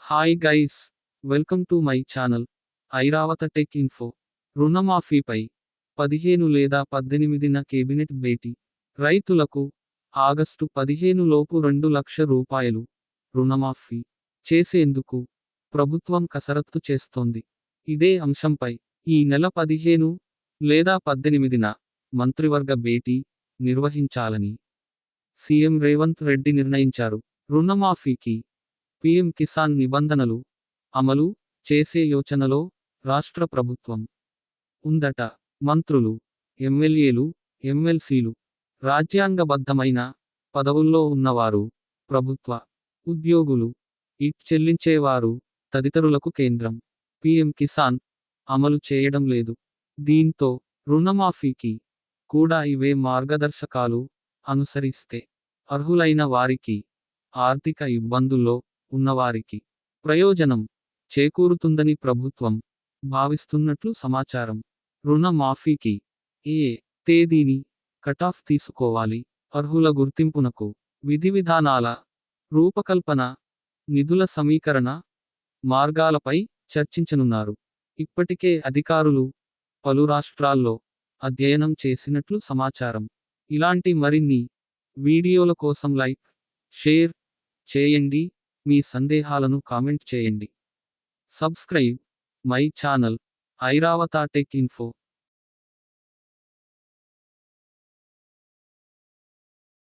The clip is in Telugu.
Hi guys, welcome to my channel Airavata tech info. రుణమాఫీపై 15 లేదా 18న కేబినెట్ భేటీ. రైతులకు ఆగస్టు 15 లోపు 2 లక్షల రూపాయలు రుణమాఫీ చేసేందుకు ప్రభుత్వం కసరత్తు చేస్తోంది. ఇదే అంశంపై ఈ నెల 15 లేదా 18న మంత్రివర్గ భేటీ నిర్వహించాలని సీఎం రేవంత్ రెడ్డి నిర్ణయించారు. రుణమాఫీకి పీఎం కిసాన్ నిబంధనలు అమలు చేసే యోచనలో రాష్ట్ర ప్రభుత్వం ఉందట. మంత్రులు, ఎమ్మెల్యేలు, ఎమ్మెల్సీలు, రాజ్యాంగబద్ధమైన పదవుల్లో ఉన్నవారు, ప్రభుత్వ ఉద్యోగులు, ఇట్ చెల్లించేవారు తదితరులకు కేంద్రం పీఎం కిసాన్ అమలు చేయడం లేదు. దీంతో రుణమాఫీకి కూడా ఇవే మార్గదర్శకాలు అనుసరిస్తే అర్హులైన వారికి, ఆర్థిక ఇబ్బందుల్లో ఉన్నవారికి ప్రయోజనం చేకూరుతుందని ప్రభుత్వం భావిస్తున్నట్లు సమాచారం. రుణ మాఫీకి ఏ తేదీని కటాఫ్ తీసుకోవాలి, అర్హుల గుర్తింపునకు విధివిధానాల రూపకల్పన, నిధుల సమీకరణ మార్గాలపై చర్చించనున్నారు. ఇప్పటికే అధికారులు పలు రాష్ట్రాల్లో అధ్యయనం చేసినట్లు సమాచారం. ఇలాంటి మరిన్ని వీడియోల కోసం లైక్, షేర్ చేయండి. మీ సందేహాలను కామెంట్ చేయండి. Subscribe my channel Airavata tech info.